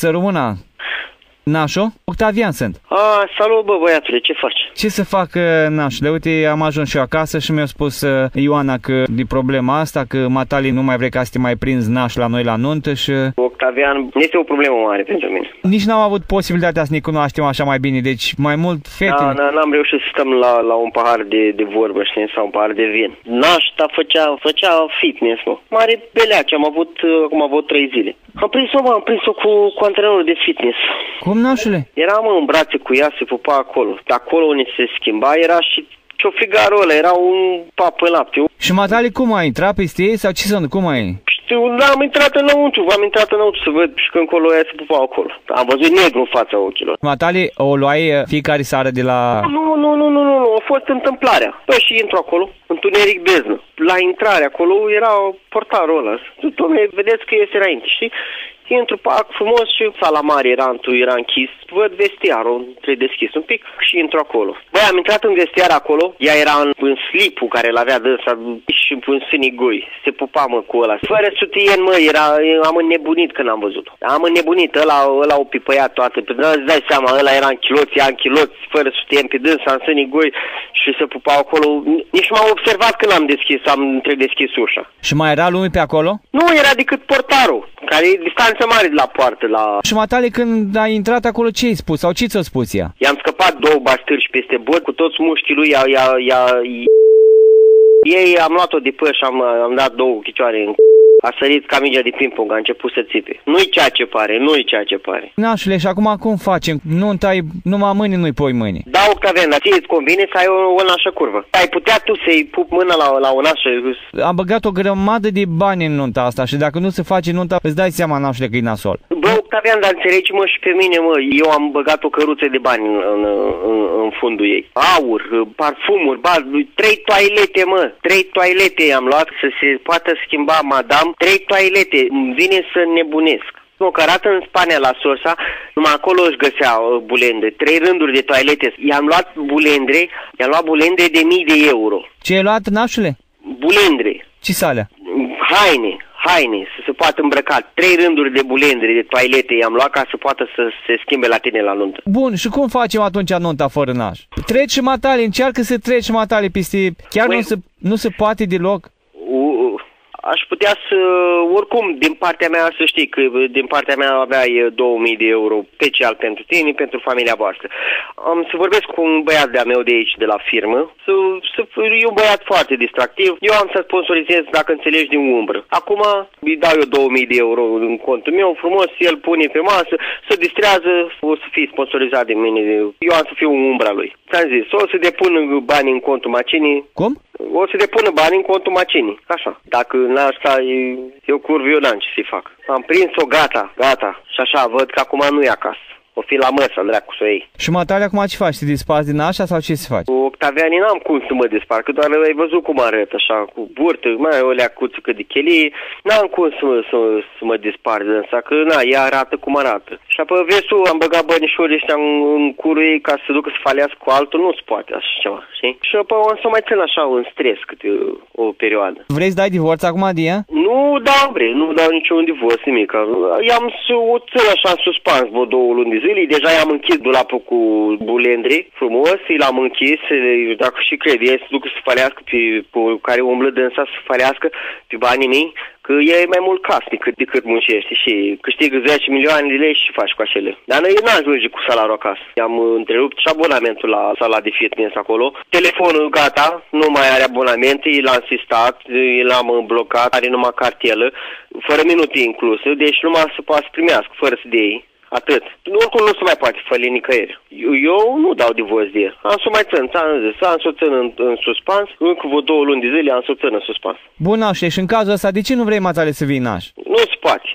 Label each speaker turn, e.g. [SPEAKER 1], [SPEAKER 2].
[SPEAKER 1] Să rămână. Nașo? Octavian sunt.
[SPEAKER 2] Salut, bă, băiatule, ce faci?
[SPEAKER 1] Ce să fac, nașule? Uite, am ajuns și eu acasă și mi-a spus Ioana că de problema asta, că matali nu mai vrei ca să te mai prinzi naș la noi la nuntă și...
[SPEAKER 2] Octavian, nu este o problemă mare pentru mine.
[SPEAKER 1] Nici n-am avut posibilitatea să ne cunoaștem așa mai bine, deci mai mult fetele.
[SPEAKER 2] N-am reușit să stăm la un pahar de vorbă, știi, sau un pahar de vin. Nașta făcea fitness, mă. Mare beleac, am avut acum vreo 3 zile. Am prins-o cu antrenorul de fitness.
[SPEAKER 1] Cum, nașule?
[SPEAKER 2] Eram în brațe cu ea, se pupa acolo. Acolo unde se schimba era și ciofrigarul ăla, era un pap în lapte.
[SPEAKER 1] Și matali cum a intrat peste ei sau ce sunt? Cum ai?
[SPEAKER 2] Am intrat înăuntru să văd și când colo aia se pupau acolo. Am văzut negru în fața ochilor.
[SPEAKER 1] Matali, o luai fiecare seară de la...
[SPEAKER 2] Nu, a fost întâmplarea. Păi și intru acolo, întuneric beznă. La intrare acolo era portarul ăla. Dom'le, vedeți că este înainte, știi? Intru, pac, frumos și sala mare era închis. Văd vestiarul deschis un pic și intru acolo. Băi, am intrat în vestiar acolo, ea era în slipul care l-avea dânsa și în sânii goi. Se pupa, mă, cu ăla. Fără sutien, mă, am înnebunit când am văzut-o. Am înnebunit, ăla o pipăiat toată. Îți dai seama, ăla era în chiloți, ea în chiloți, fără sutien pe dânsa, în sânii goi și se pupau acolo. Nici m-am observat când am întredeschis ușa.
[SPEAKER 1] Și mai era lume pe acolo?
[SPEAKER 2] Nu, era decât portarul, care e distanță mare de la poartă. Și
[SPEAKER 1] matale, când ai intrat acolo, ce ai spus? Sau ce ți-a spus ea?
[SPEAKER 2] I-am scăpat 2 bastârci peste bot, cu toți mușchii lui ei am luat-o de păr și am dat 2 chicioare în a sărit ca mingea de ping-pong, a început să țipe. Nu-i ceea ce pare.
[SPEAKER 1] Nașule, și acum cum facem? Nunta e numai mâine, nu-i poi mâine.
[SPEAKER 2] Da, Octavian, dar ție îți convine să ai o nașă curvă. Ai putea tu să-i pup mâna la o nașă?
[SPEAKER 1] Am băgat o grămadă de bani în nunta asta și dacă nu se face nunta, îți dai seama, nașule, că e nasol.
[SPEAKER 2] Bă, Octavian, dar înțelegi-mă și pe mine, mă. Eu am băgat o căruță de bani în fundul ei. Aur, parfumuri, 3 toalete, mă. 3 toalete am luat să se poată schimba madame. 3 toalete, vine să nebunesc. Nu, că arată în Spania la Sorsa, numai acolo își găsea bulendre. 3 rânduri de toalete. I-am luat bulendre de 1000 de euro.
[SPEAKER 1] Ce ai luat, nașule?
[SPEAKER 2] Bulendre.
[SPEAKER 1] Ce salea?
[SPEAKER 2] Haine, să se poată îmbrăca. 3 rânduri de bulendre, de toalete i-am luat ca să poată să se schimbe la tine la nuntă.
[SPEAKER 1] Bun, și cum facem atunci nunta fără naș? Treci matale, încearcă să treci matale peste... Chiar nu se poate deloc?
[SPEAKER 2] Aș putea să, oricum, din partea mea, să știi că din partea mea aveai 2000 de euro special pentru tine, pentru familia voastră. Am să vorbesc cu un băiat de-a meu de aici, de la firmă, e un băiat foarte distractiv. Eu am să sponsorizez, dacă înțelegi, din umbră. Acum îi dau eu 2000 de euro în contul meu, frumos, el pune pe masă, se distrează, o să fie sponsorizat de mine. Eu am să fiu umbra lui. Ți-am zis, o să depun bani în contul macinii.
[SPEAKER 1] Cum?
[SPEAKER 2] O să depună bani în contul macinii, așa. Dacă n-asta eu curv, eu n-am ce să-i fac. Am prins-o, gata. Și așa, văd că acum nu e acasă. O fi la măsă, dracu, să o iei.
[SPEAKER 1] Și matale, acum ce faci? Te disparți din așa sau ce se faci?
[SPEAKER 2] Cu Octavian n-am cum să mă despart, că doar ai văzut cum arăt, așa, cu burtă, mai o leacuță cât de chelie. N-am cum să mă despart de însă, că ea arată cum arată. Și apoi vezi tu, am băgat bănișorii ăștia în curul ei ca să ducă să falească cu altul, nu se poate așa ceva, știi? Și apoi o să mai țin așa în stres câte o perioadă.
[SPEAKER 1] Vrei să dai divorț acum de ea?
[SPEAKER 2] Nu dau niciun divorț, nimic. I-am să o țin așa în suspans vreo 2 luni de zile. Deja i-am închis dulapul cu bulendre, frumos, l-am închis, dacă și cred, e să ducă să falească pe care umblă dânsa să falească pe banii mei, că e mai mult casnic decât muncește și câștigă 10 milioane de lei și faci cu acele. Dar noi n-ajunge cu salariul acasă. I-am întrerupt și abonamentul la sala de fitness acolo. Telefonul gata, nu mai are abonament, l-am sistat, l-am blocat, are numai cartelă, fără minute incluse, deci numai să poată să primească, fără să dea ei. Atât. Oricum nu se mai poate făli nicăieri. Eu nu dau divorț de el. Am să mai țin, am să o țin în suspans, încă vreo 2 luni de zile am să o țin în suspans.
[SPEAKER 1] Bun, nașe, și în cazul ăsta, de ce nu vrei matale să vii naș?
[SPEAKER 2] Nu se poate.